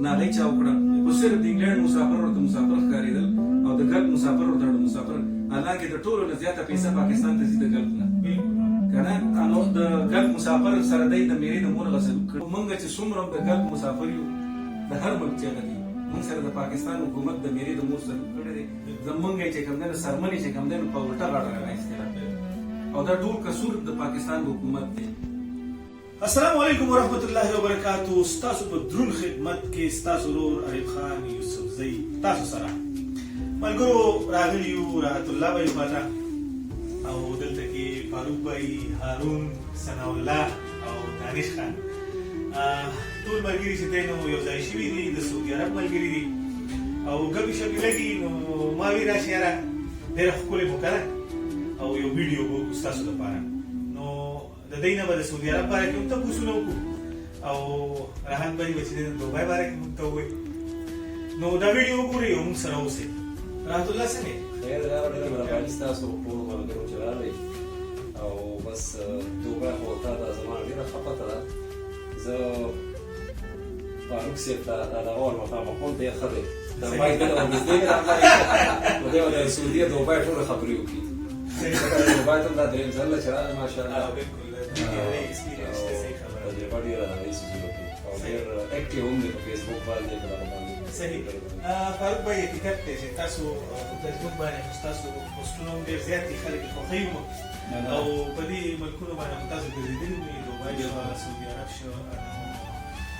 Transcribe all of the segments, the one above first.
ناغې چا وکړه خو صرف د انګلینډ مسافر ورته مسافر ښکارېدل او د ګلف مسافر ورته مسافر حالانکې د ټولو نه زیاته پیسه پاکستان ته ځي د ګلف نه کنه نو د ګلف مسافر سره دی د میرې د مور غسل کړ موږ چې څومره د ګلف مسافر یو د هر ملک چې غدي موږ سره د پاکستان حکومت د میرې د مور سره کړی دی زمونږ چې کوم نه سرمنې چې کوم نه په ولټه غاړه راځي او دا ټول قصور د پاکستان حکومت دی. السلام علیکم ورحمت الله وبرکاتہ. ستاسو په درون خدمت کې ستاسو ورور ایوب خان یوسفزی تاسو سره ملګرو راغلی یو راحت الله بھائی پاتا او دلته کې فاروق بھائی، هارون، ثناء الله او دانش خان ټول ملګري چې دی نو یو ځای شوي دي د سعودي عرب ملګري دي او ګپې شپې لګي نو ما وی راشي یاره ډېره ښکلې مو که او یو ویډیو به وکړو ستاسو لپاره نو د دوی نه به د سعودي عرب باره کې هم تپوسونه وکړو او راحت بھائی به چې دی د دوبۍ باره کې موږ ته ووایي نو دا ویډیو وګورئ او موږ سره اوسئ. راحت الله څنګه یې؟ خیر دا ډېره مهرباني ستاسو ټولو ملګرو چې راغئ او بس دوبۍ خو تا ته زما ډېره ښه پته ده. زه فاروق صاحب ته دا دغه وایم مخامخ دی ښه دی د دوبۍ دلته ورنږدې دی راغلی نو دی به د سعودي دوبۍ ټولې خبرې وکړي. دوبۍ ته هم دا درېیم ځل ده چې راغلی ماشاءالله تجربه ډېره ده دې څیزونو کې او ډېر اکټیو هم دی په فیسبوک باندې په دغه باندې. صحیح. فاروق بھائی حقیقت دی چې تاسو په فیسبوک باندې ستاسو پوسټونه هم ډېر زیات دي، خلک یې خوښوي مو او په دې ملکونو باندې هم تاسو ګرځېدلي وي، دوبۍ شوه، سعودي عرب شوه.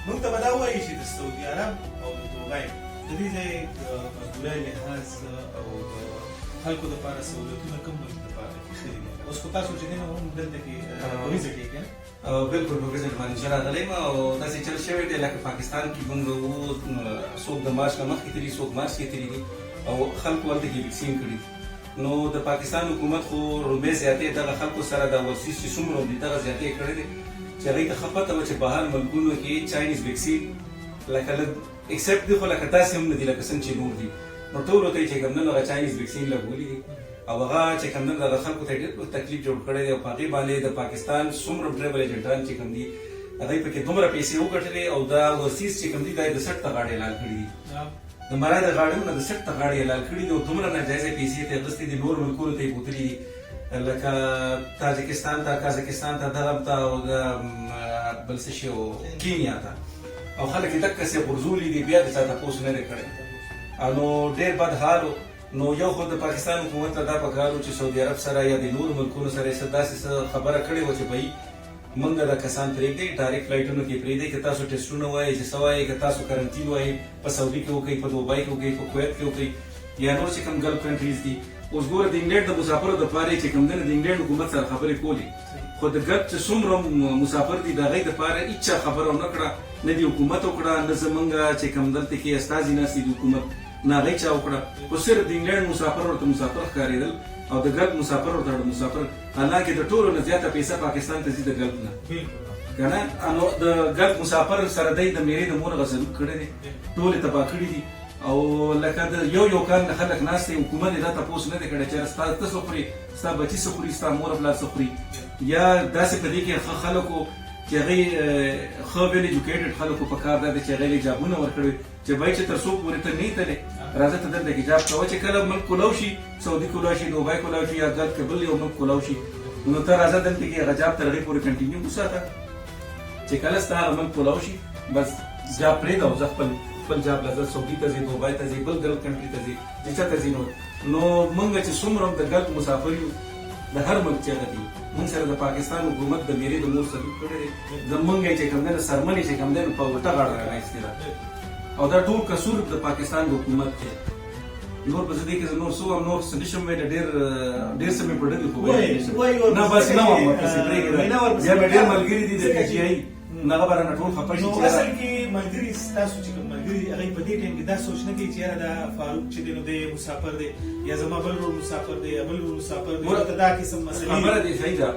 موږ ته به دا ووایي چې د سعودي عرب او د دوبۍ د دې ځای مزدورۍ لحاظ او د خلکو دپاره سهولتونه کوم ملک دپاره کې ښه دي؟ اوس خو تاسو چې دی نو هم دلته کې په ویزټ یې که نه؟ بالکل په ویزټ باندې چې راغلی یم او داسې چل شوی دی لکه پاکستان کې موږ څوک د مارچ نه مخکې تللي څوک مارچ کې تللي دي او خلکو هلته کې ویکسین کړي دي. نو د پاکستان حکومت خو رومبۍ زیاتې دغه خلکو سره د ورزش چې څومره دي دغه زیاتې کړی دی چې هغوی ته ښه پته وه چې بهر ملکونو کې چاینیز ویکسین لکه لږ ایکسپټ دي خو لکه داسې هم نه دي لکه څنګه چې نور دي نو ټولو ته یې چې کوم نه هغه چاینیز ویکسین لګولي دي او هغه چې کوم نه دغه خلکو ته ډېر تکلیف جوړ کړی دی او په هغې باندې د پاکستان څومره ټریول ایجنټان چې کوم دي هغوی پکې دومره پیسې وګټلې او دا ورسیز چې کوم دي دا یې د 60 ته غاړې اعلان کړي دي. د مرای د غاړو نه د 60 ته غاړې اعلان کړي دي او دومره ناجایزه پیسې ته اخیستې دي نور ملکونو ته یې بوتلي دي لکه تاجکستان ته، کازاکستان ته، دغه ته او د بل څه شي کینیا ته او خلک یې دقسې غورځولي دي بیا د چا تپوس نه دی کړی نو ډېر بد حال نو یو خو د پاکستان حکومت ته دا پکار و چې سعودي عرب سره یا د نورو ملکونو سره یې څه داسې څه خبره کړې وه چې بهی موږ دا کسان پرېږدئ ډایرکټ فلایټونو کې پرېږدئ که تاسو ټسټونه وایئ چې څه وایئ که تاسو کرنټین وایئ په سعودي کې وکړئ په دوبۍ کې وکړئ په کویت کې وکړئ یا نور چې کوم ګلف کنټریز دي. اوس ګوره د انګلینډ د مسافرو دپاره یې چې کوم دی نه د انګلینډ حکومت سره خبرې کولې خو د ګلف چې څومره مسافر دي د هغوی دپاره هېچا خبره ونه کړه نه دې حکومت وکړه نه زمونږ چې کوم دلته کې استازي ناست دي د حکومت نه هغوی چا وکړه خو صرف د انګلینډ مسافر ورته مسافر ښکارېدل او د ګلف مسافر ورته مسافر حالانکې د ټولو نه زیاته پیسه پاکستان ته ځي د ګلف نه که نه نو د ګلف مسافر سره دی د میرې د مور غسلوک کړی دی ټولې تباه کړي دي او لکه د یو کال نه خلک ناست دی حکومت یې دا تپوس نه دی کړی چې ستا ته څه خوري ستا بچي څه خوري ستا مور پلار څه خوري یا داسې په دې کې ښه خلکو چې هغوی ښه ویل ایجوکیټډ خلکو په کار دا دی چې هغوی جابونه ورکړي چې بای چې تر څو پورې ته نه یې تللی راځه ته دلته کې جاب کوه چې کله ملک کولاو شي سعودي کولاو شي دوبۍ کولاو شي یا ګلف کې بل یو ملک کولاو شي نو ته راځه دلته کې هغه جاب تر هغې پورې کنټینیو وساته چې کله ستا هغه ملک کولاو شي بس جاب پرېږده او زه خپل جاب له زه سعودي ته ځې دوبۍ ته ځې بل ګلف کنټري ته ځې چې چاته ځې نو موږ چې څومره د ګلف مسافر یو د هر ملک چې هغه دي موږ سره د پاکستان حکومت د میرې د مور سلوک کړی دی زموږ یې چې کوم دی نه سرمنې چې کوم دی نو په ولټه غاړه رانایستې ده او دا ټول قصور د پاکستان د حکومت دی. نور په دې کې نور څه هم نور څه نشم ویلی ډېر څه مې په ډلې خو نه بس نه وم ورپسې پرېږده بیا مې ډېر ملګري دي د پي جي آی نغه به رانه ټول خفه شي نو اصل کې ملګري ستاسو چې کوم ملګري دي هغوی په دې ټایم کې دا سوچ نه کوي چې یاره دا فاروق چې دی نو دی مسافر دی یا زما بل ورور مسافر دی یا بل ورور مسافر دی ورته دا قسم مسلې خبره دې صحیح ده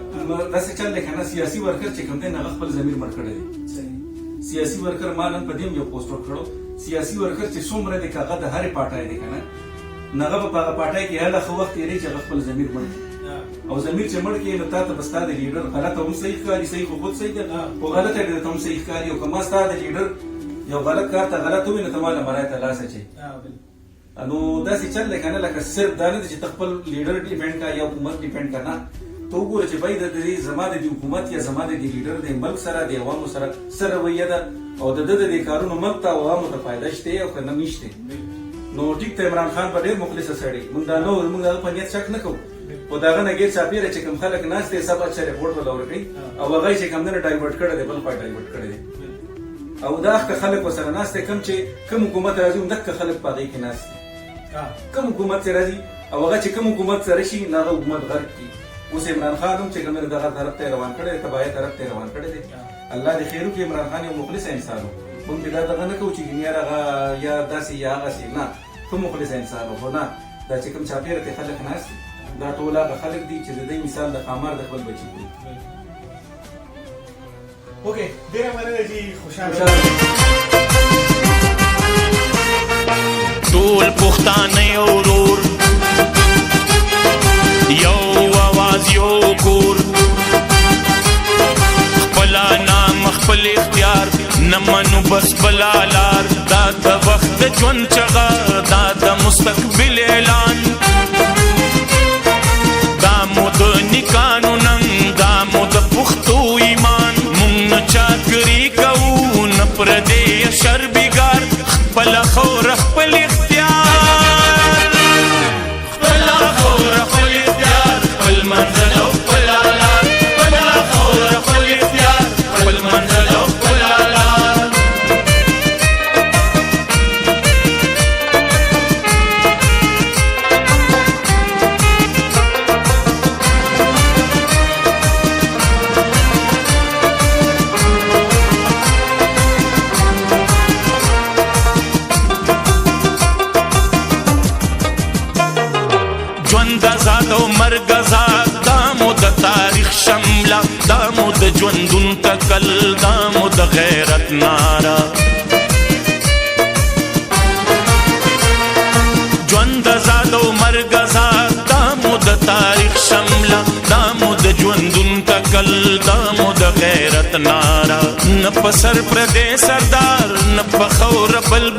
داسې چل دی که نه سیاسي ورکر چې کوم دی هغه خپل ضمیر مړ کړی دی. سیاسي ورکر ما نن په دې هم یو پوسټ ورکړو سیاسي ورکر چې څومره دی که هغه د هرې پارټۍ دی که نه هغه به په هغه پارټۍ کې هله ښه وخت تېروي چې هغه خپل ضمیر مړ کړي او ضمیر چې مړ کړي نو تا ته به ستا د لیډر غلطه هم صحیح ښکاري صحیح خو خود صحیح ده خو غلطه درته هم صحیح ښکاري او که ما ستا د لیډر یو غلط کار ته غلط وي نو ته ماله مرای ته لاس اچوي نو داسې چل دی که نه لکه صرف دا نه دی چې ته خپل لیډر ډیپینډ کا یا حکومت ډیپینډ کا نه ته وګوره چې بھائی د دې زما د دې حکومت یا زما د دې لیډر د ملک سره د عوامو سره څه رویه ده او د ده د دې کارونو ملک ته او عوامو ته فایده شته او که نه نشته نو ټیک ته عمران خان په ډېر مخلصه سړی موږ دا نه موږ هغه په نیت شک نه کوو خو د هغه نه ګیر چاپېره چې کوم خلک ناست دی سب اچھا رپورټ ورله ورکوي او هغه یې چې کوم نه ډایورټ کړی دی بل خوا ډایورټ کړی دی او دا که خلک ورسره ناست دی کوم چې کوم حکومت راځي همدغه خلک په هغې کې ناست دي کوم حکومت چې راځي او هغه چې کوم حکومت سره شي نو هغه حکومت غرق کړي اوس عمران خان هم چې کوم دغه طرف ته روان کړی دی تباهۍ طرف ته روان کړی دی الله دې خیر وکړي عمران خان یو مخلصه انسان و موږ دا دغه نه کوو چې یار هغه یا داسې یا هغسې نه ښه مخلصه انسان و خو نه دا چې کوم چاپېره کې خلک ناست دي دا ټول هغه خلک دي چې د دې مثال د ښامار د خپل بچي دي اوکې ډېره مننه جي خوشحاله ټول پښتانه یو ورور یو اواز یو کور خپل نام خپل اختیار نه منو بس بلا لار دا د وخت د ژوند چغه دا د مستقبل اعلان دا مو د نیکانو ننګ دا مو د پښتو ایمان مونږ نه چاکري کوو نه پردی شر بګار خپل خور خپل اختیار خپل خور خپل اختیار خپل منزل او خپل لار خپل خور خپل اختیار خپل منزل او خپل لار ژوند آزاد او مرګ آزاد دا مو د تاریخ شمله دا مو د ژوندون تکل دا مو د غیرت ناره ژوند آزاد او مرګ آزاد دا مو د تاریخ شمله دا مو د ژوندون تکل دا مو د غیرت ناره نه په سر پردی سردار نه په خور بل